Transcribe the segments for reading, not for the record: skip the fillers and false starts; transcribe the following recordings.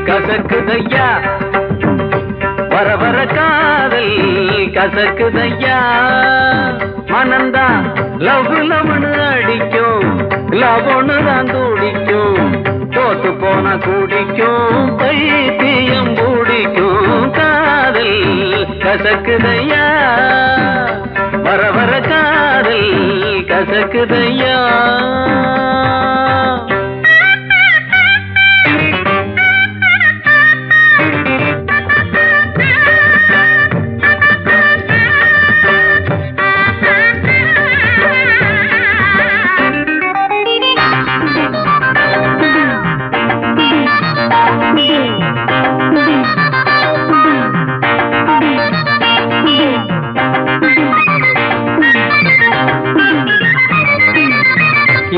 கசக்குதையா வர வர காதல் கசக்குதையா மனந்தா லவ் லவ்னு அடிக்கும் லவ்னு தான் துடிக்கும் தோத்து போன குடிக்கும் பைத்தியம் பூடிக்கும் காதல் கசக்குதையா வர வர காதல் கசக்குதையா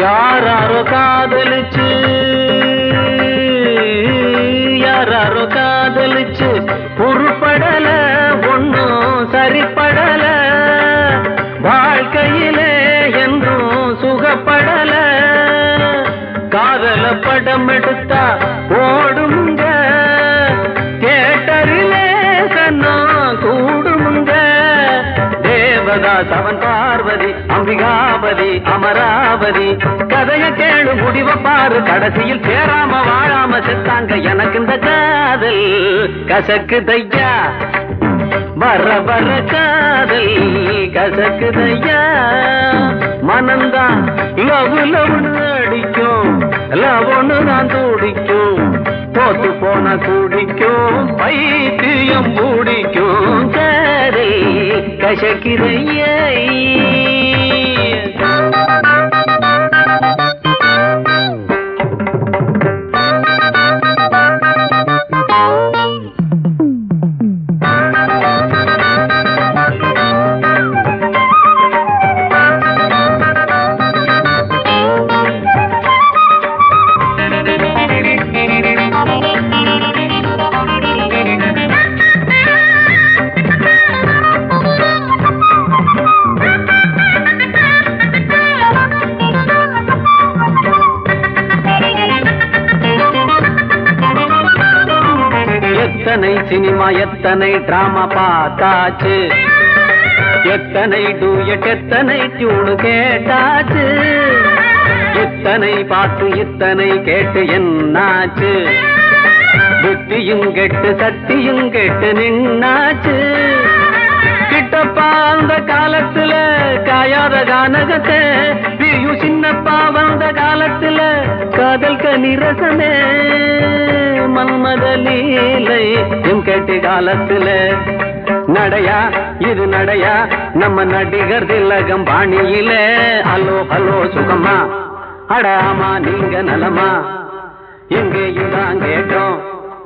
யாராரோ காதலிச்சு யாராரோ காதலிச்சு உருப்படல ஒன்னும் சரிப்படல வாழ்க்கையிலே என்றும் சுகப்படல காதல படம் எடுத்தா ஓடுமுங்க தியேட்டரிலே சன்னா கூடுமுங்க தேவதாஸ் அவன் பார்வதி அம்பிகாபதி அமராவதி கதைய கேளு முடிவ பாரு கடைசியில் சேராம வாழாம செத்தாங்க எனக்கு இந்த காதல் கசக்குதையா வர வர காதல் கசக்குதையா மனந்தான் லவ் லவ்னு அடிக்கும் லவ்னு நான் துடிக்கும் தோத்து போன குடிக்கும் பைத்தியம் பூடிக்கும் காதல் கசக்குதையா எத்தனை சினிமா எத்தனை டிராமா பார்த்தாச்சு எத்தனை டூயட் எத்தனை டியூன் கேட்டாச்சு இத்தனை பார்த்து இத்தனை கேட்டு என்னாச்சு புத்தியும் கெட்டு சக்தியும் கெட்டு நின்னாச்சு கிட்டப்பா அந்த காலத்துல காயாத கானகத்தை பிரியும் சின்னப்பா வந்த காலத்துல காதல் கனிரசமே மன்மத லீலை எம் கேட்டு காலத்துல நடையா இது நடையா நம்ம நடிகர் திலகம் பாணியில ஹலோ ஹலோ சுகமா அடாமா நீங்க நலமா எங்கேயும் தான் கேட்டோம்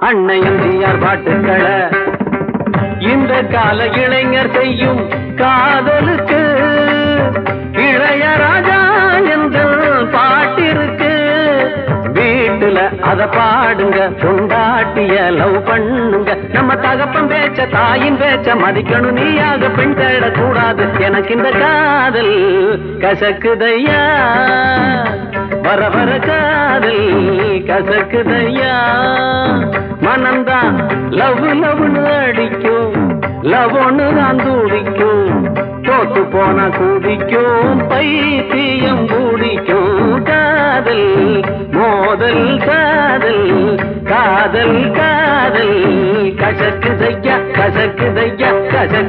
அன்னையும் ஜிஆர் பாட்டுக்களை இந்த கால இளைஞர் செய்யும் காதலுக்கு இளையராஜா என்ற பாட்டிருக்கு வீட்டுல அத பாடுங்க கொண்டாட்டிய லவ் பண்ணுங்க நம்ம தகப்பன் பேச்ச தாயின் பேச்ச மதிக்கணும் நீயாக பெண் தேடக்கூடாது எனக்கு இந்த காதல் கசக்குதையா வர வர காதல் கசக்குதையா மனந்தான் லவ் லவ்னு அடிக்கும் லவ்னு தான் துடிக்கும் தோத்து போன குடிக்கும் பைத்தியம் பூடிக்கும் காதல் மோதல் காதல் காதல் காதல் கசக்குதையா கசக்குதையா கசக்கு